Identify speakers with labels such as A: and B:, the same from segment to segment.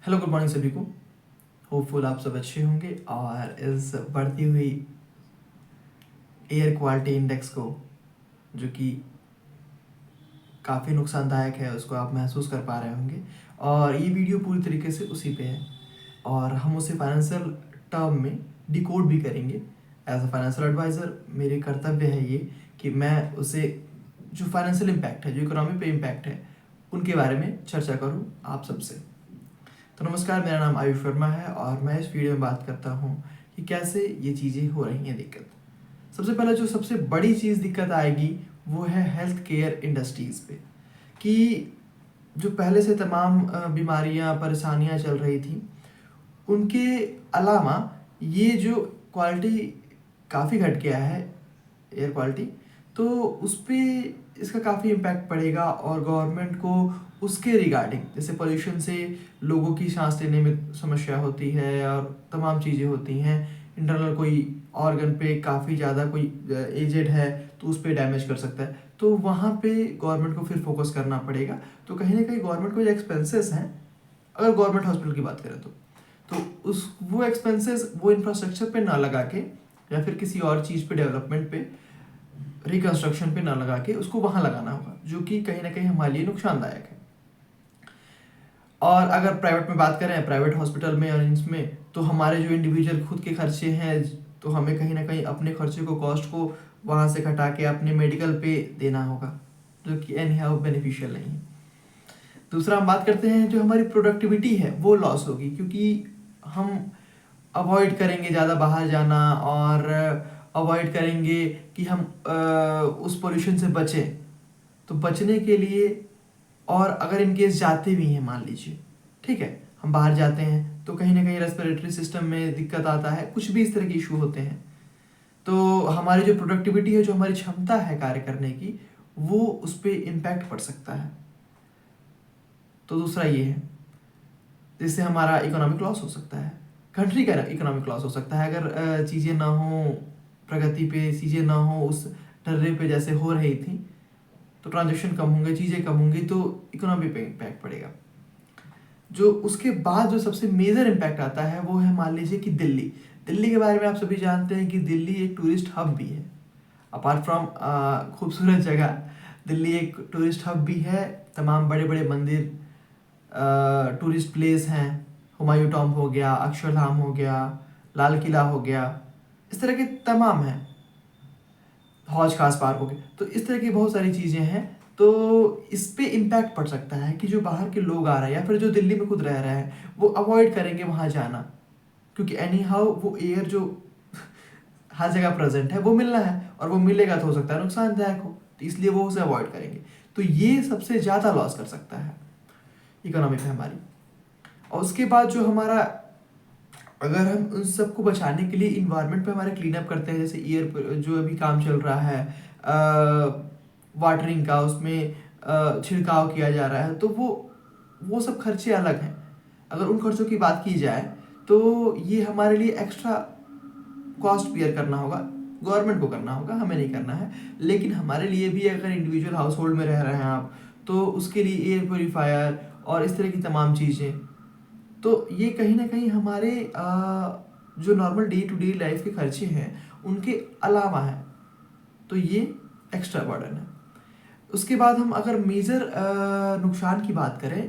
A: Hello good morning सभी को। Hopeful आप सब अच्छे होंगे और इस बढ़ती हुई एयर क्वालिटी इंडेक्स को, जो कि काफ़ी नुकसानदायक है, उसको आप महसूस कर पा रहे होंगे। और ये वीडियो पूरी तरीके से उसी पे है और हम उसे फाइनेंशियल टर्म में डिकोड भी करेंगे। एज अ फाइनेंशियल एडवाइज़र मेरे कर्तव्य है ये कि मैं उसे जो फाइनेंशियल इम्पैक्ट है, जो इकोनॉमी पे इम्पैक्ट है, उनके बारे में चर्चा करूँ आप सबसे। तो नमस्कार, मेरा नाम आयुष वर्मा है और मैं इस वीडियो में बात करता हूँ कि कैसे ये चीज़ें हो रही हैं दिक्कत। सबसे पहले जो सबसे बड़ी चीज़ दिक्कत आएगी वो है हेल्थ केयर इंडस्ट्रीज़ पे, कि जो पहले से तमाम बीमारियाँ परेशानियाँ चल रही थी, उनके अलावा ये जो क्वालिटी काफ़ी घट गया है, एयर क्वालिटी, तो उस पर इसका काफ़ी इम्पैक्ट पड़ेगा। और गवर्नमेंट को उसके रिगार्डिंग, जैसे पोल्यूशन से लोगों की सांस लेने में समस्या होती है और तमाम चीज़ें होती हैं, इंटरनल कोई ऑर्गन पे काफ़ी ज़्यादा कोई एजेड है तो उस पर डैमेज कर सकता है, तो वहाँ पे गवर्नमेंट को फिर फोकस करना पड़ेगा। तो कहीं ना कहीं गवर्नमेंट को जो एक्सपेंसेस हैं, अगर गवर्नमेंट हॉस्पिटल की बात करें तो उस वो एक्सपेंसेस वो इंफ्रास्ट्रक्चर पे ना लगा के या फिर किसी और चीज़ पे, डेवलपमेंट पे, रिकंस्ट्रक्शन पे ना लगा के उसको वहाँ लगाना होगा, जो कि कहीं ना कहीं हमारे लिए नुकसानदायक है। और अगर प्राइवेट में बात करें, प्राइवेट हॉस्पिटल में और इसमें, तो हमारे जो इंडिविजुअल खुद के खर्चे हैं, तो हमें कहीं ना कहीं अपने खर्चे को, कॉस्ट को वहाँ से घटा के अपने मेडिकल पे देना होगा, जो कि एनी हाउ बेनिफिशियल नहीं है। दूसरा हम बात करते हैं, जो हमारी प्रोडक्टिविटी है वो लॉस होगी, क्योंकि हम अवॉइड करेंगे ज़्यादा बाहर जाना और अवॉइड करेंगे कि हम उस पोल्यूशन से बचें। तो बचने के लिए, और अगर इन केस जाते भी हैं, मान लीजिए, ठीक है, हम बाहर जाते हैं तो कहीं ना कहीं रेस्पिरेटरी सिस्टम में दिक्कत आता है, कुछ भी इस तरह के इशू होते हैं, तो हमारी जो प्रोडक्टिविटी है, जो हमारी क्षमता है कार्य करने की, वो उस पर इम्पैक्ट पड़ सकता है। तो दूसरा ये है, जिससे हमारा इकोनॉमिक लॉस हो सकता है, कंट्री का इकोनॉमिक लॉस हो सकता है। अगर चीज़ें ना हो प्रगति पे, चीज़ें ना हो उस टर्रे पे जैसे हो रही थी, तो ट्रांजेक्शन कम होंगे, चीज़ें कम होंगी, तो इकोनॉमी पे इम्पैक्ट पड़ेगा। जो उसके बाद जो सबसे मेजर इम्पैक्ट आता है वो है, मान लीजिए कि दिल्ली दिल्ली के बारे में आप सभी जानते हैं कि दिल्ली एक टूरिस्ट हब भी है। अपार्ट फ्रॉम खूबसूरत जगह, दिल्ली एक टूरिस्ट हब भी है। तमाम बड़े बड़े मंदिर, टूरिस्ट प्लेस हैं, हुमायूं टॉम्ब हो गया, अक्षरधाम हो गया, लाल किला हो गया, इस तरह के तमाम हैं, हौज खास पार्क हो गए, तो इस तरह की बहुत सारी चीज़ें हैं। तो इस पे इम्पैक्ट पड़ सकता है कि जो बाहर के लोग आ रहे हैं या फिर जो दिल्ली में खुद रह रहे हैं, वो अवॉइड करेंगे वहाँ जाना, क्योंकि एनी हाउ वो एयर जो हर जगह प्रेजेंट है वो मिलना है, और वो मिलेगा तो हो सकता है नुकसानदायक हो, तो इसलिए वो उसे अवॉइड करेंगे। तो ये सबसे ज़्यादा लॉस कर सकता है इकोनॉमी पे हमारी। और उसके बाद जो हमारा, अगर हम उन सबको बचाने के लिए इन्वायरमेंट पे हमारे क्लीन अप करते हैं, जैसे एयर जो अभी काम चल रहा है, वाटरिंग का, उसमें छिड़काव किया जा रहा है, तो वो सब खर्चे अलग हैं। अगर उन खर्चों की बात की जाए तो ये हमारे लिए एक्स्ट्रा कॉस्ट बियर करना होगा, गवर्नमेंट को करना होगा, हमें नहीं करना है। लेकिन हमारे लिए भी, अगर इंडिविजुअल हाउस होल्ड में रह रहे हैं आप, तो उसके लिए एयर प्योरीफायर और इस तरह की तमाम चीज़ें, तो ये कहीं ना कहीं हमारे जो normal day to day life के खर्चे हैं उनके अलावा है, तो ये एक्स्ट्रा बर्डन है। उसके बाद हम अगर मेजर नुकसान की बात करें,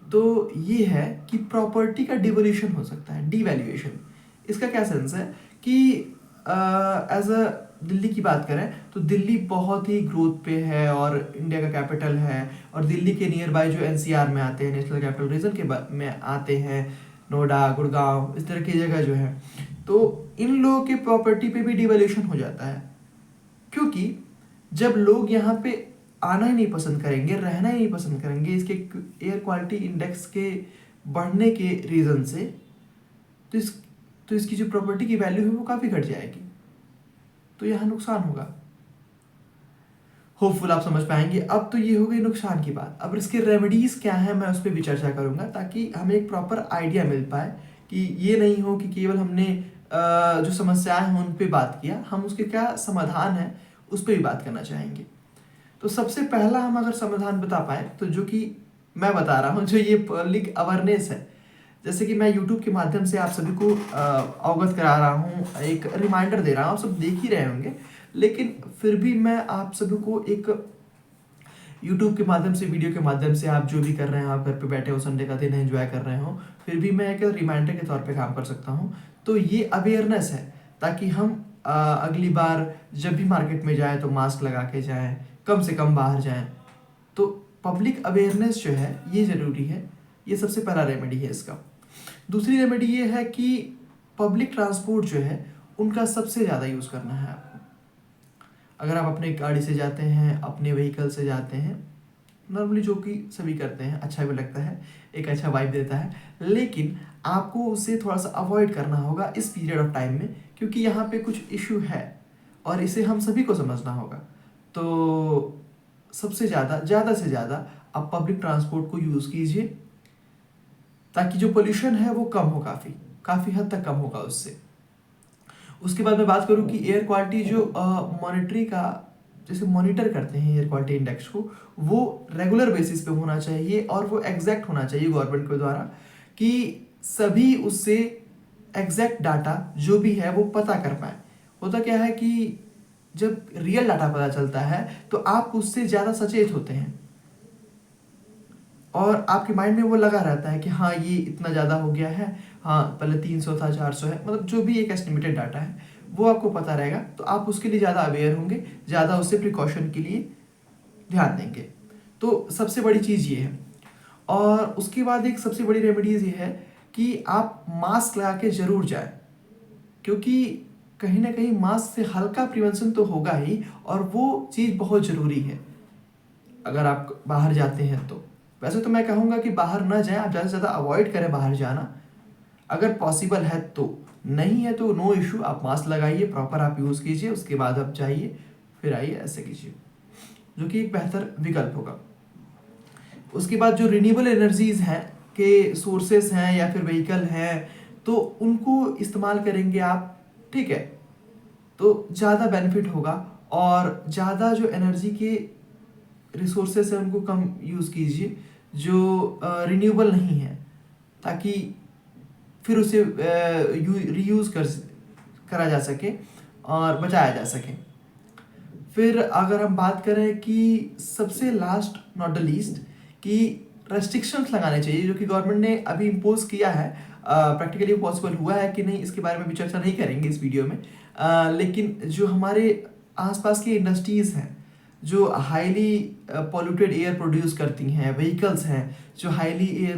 A: तो ये है कि प्रॉपर्टी का डिवोल्यूशन हो सकता है, डीवैल्यूएशन। इसका क्या सेंस है कि एज अ दिल्ली की बात करें तो दिल्ली बहुत ही ग्रोथ पे है और इंडिया का कैपिटल है, और दिल्ली के नियर बाय जो एनसीआर में आते हैं, नेशनल कैपिटल रीजन के में आते हैं, नोएडा, गुड़गांव, इस तरह की जगह जो है, तो इन लोगों के प्रॉपर्टी पे भी डिवैल्यूएशन हो जाता है। क्योंकि जब लोग यहाँ पे आना ही नहीं पसंद करेंगे, रहना ही नहीं पसंद करेंगे, इसके एयर क्वालिटी इंडेक्स के बढ़ने के रीज़न से, तो इसकी जो प्रॉपर्टी की वैल्यू है वो काफ़ी घट जाएगी, तो यहाँ नुकसान होगा। होपफुल आप समझ पाएंगे। अब तो ये हो गई नुकसान की बात, अब इसके रेमेडीज क्या है मैं उस पर भी चर्चा करूंगा, ताकि हमें एक प्रॉपर आइडिया मिल पाए कि ये नहीं हो कि केवल हमने जो समस्याएं हैं उन पे बात किया, हम उसके क्या समाधान है उस पर भी बात करना चाहेंगे। तो सबसे पहला हम अगर समाधान बता पाए, तो जो कि मैं बता रहा हूँ, जो ये पब्लिक अवेयरनेस है, जैसे कि मैं यूट्यूब के माध्यम से आप सभी को अवगत करा रहा हूँ, एक रिमाइंडर दे रहा हूँ, आप सब देख ही रहे होंगे, लेकिन फिर भी मैं आप सभी को एक यूट्यूब के माध्यम से, वीडियो के माध्यम से, आप जो भी कर रहे हैं, आप घर पे बैठे हो, संडे का दिन एंजॉय कर रहे हो, फिर भी मैं एक रिमाइंडर के तौर पे काम कर सकता हूँ। तो ये अवेयरनेस है, ताकि हम अगली बार जब भी मार्केट में जाएं तो मास्क लगा के जाएं, कम से कम बाहर जाएं। तो पब्लिक अवेयरनेस जो है ये ज़रूरी है, ये सबसे पहला रेमेडी है इसका। दूसरी रेमेडी ये है कि पब्लिक ट्रांसपोर्ट जो है उनका सबसे ज़्यादा यूज़ करना है आपको। अगर आप अपने गाड़ी से जाते हैं, अपने व्हीकल से जाते हैं, नॉर्मली जो कि सभी करते हैं, अच्छा भी लगता है, एक अच्छा वाइब देता है, लेकिन आपको उसे थोड़ा सा अवॉइड करना होगा इस पीरियड ऑफ टाइम में, क्योंकि यहाँ पे कुछ इशू है और इसे हम सभी को समझना होगा। तो सबसे ज़्यादा से ज़्यादा आप पब्लिक ट्रांसपोर्ट को यूज़ कीजिए, ताकि जो पोल्यूशन है वो कम हो, काफ़ी हद तक कम होगा उससे। उसके बाद मैं बात करूँ कि एयर क्वालिटी जो मॉनिटरी का, जैसे मॉनिटर करते हैं एयर क्वालिटी इंडेक्स को, वो रेगुलर बेसिस पे होना चाहिए और वो एग्जैक्ट होना चाहिए गवर्नमेंट के द्वारा, कि सभी उससे एग्जैक्ट डाटा जो भी है वो पता कर पाए। होता क्या है कि जब रियल डाटा पता चलता है तो आप उससे ज़्यादा सचेत होते हैं और आपके माइंड में वो लगा रहता है कि हाँ ये इतना ज़्यादा हो गया है, हाँ पहले 300 था 400 है, मतलब जो भी एक एस्टिमेटेड डाटा है वो आपको पता रहेगा, तो आप उसके लिए ज़्यादा अवेयर होंगे, ज़्यादा उससे प्रिकॉशन के लिए ध्यान देंगे। तो सबसे बड़ी चीज़ ये है। और उसके बाद एक सबसे बड़ी रेमेडीज ये है कि आप मास्क लगा के ज़रूर जाए, क्योंकि कहीं ना कहीं मास्क से हल्का प्रिवेंशन तो होगा ही, और वो चीज़ बहुत ज़रूरी है अगर आप बाहर जाते हैं तो। वैसे तो मैं कहूँगा कि बाहर ना जाएं, आप ज़्यादा से ज़्यादा अवॉइड करें बाहर जाना, अगर पॉसिबल है तो। नहीं है तो नो इशू, आप मास्क लगाइए, प्रॉपर आप यूज़ कीजिए, उसके बाद आप जाइए फिर आइए, ऐसे कीजिए, जो कि एक बेहतर विकल्प होगा। उसके बाद जो रिन्यूएबल एनर्जीज हैं के सोर्सेस हैं या फिर व्हीकल हैं, तो उनको इस्तेमाल करेंगे आप, ठीक है, तो ज़्यादा बेनिफिट होगा। और ज़्यादा जो एनर्जी के रिसोर्सेस हैं उनको कम यूज़ कीजिए जो रिन्यूएबल नहीं है, ताकि फिर उसे रीयूज़ करा जा सके और बचाया जा सके। फिर अगर हम बात करें कि सबसे लास्ट नॉट द लीस्ट, कि रेस्ट्रिक्शंस लगाने चाहिए, जो कि गवर्नमेंट ने अभी इम्पोज किया है, प्रैक्टिकली पॉसिबल हुआ है कि नहीं इसके बारे में भी चर्चा नहीं करेंगे इस वीडियो में, लेकिन जो हमारे आसपास की इंडस्ट्रीज़ हैं जो हाईली पॉल्यूटेड एयर प्रोड्यूस करती हैं, व्हीकल्स हैं जो हाईली एयर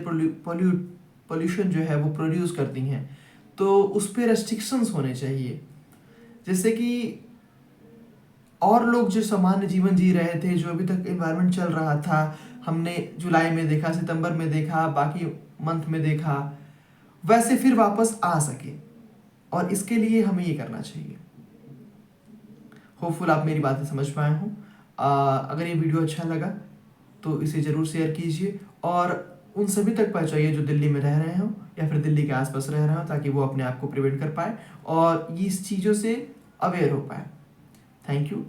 A: पोल्यूशन जो है वो प्रोड्यूस करती हैं, तो उस पर रेस्ट्रिक्शंस होने चाहिए, जैसे कि और लोग जो सामान्य जीवन जी रहे थे, जो अभी तक एनवायरनमेंट चल रहा था, हमने जुलाई में देखा, सितंबर में देखा, बाकी मंथ में देखा, वैसे फिर वापस आ सके, और इसके लिए हमें ये करना चाहिए। होपफुल आप मेरी बातें समझ पाए हों। अगर ये वीडियो अच्छा लगा तो इसे ज़रूर शेयर कीजिए और उन सभी तक पहुंचाइए जो दिल्ली में रह रहे हों या फिर दिल्ली के आसपास रह रहे हों, ताकि वो अपने आप को प्रिवेंट कर पाए और इस चीज़ों से अवेयर हो पाए। Thank you.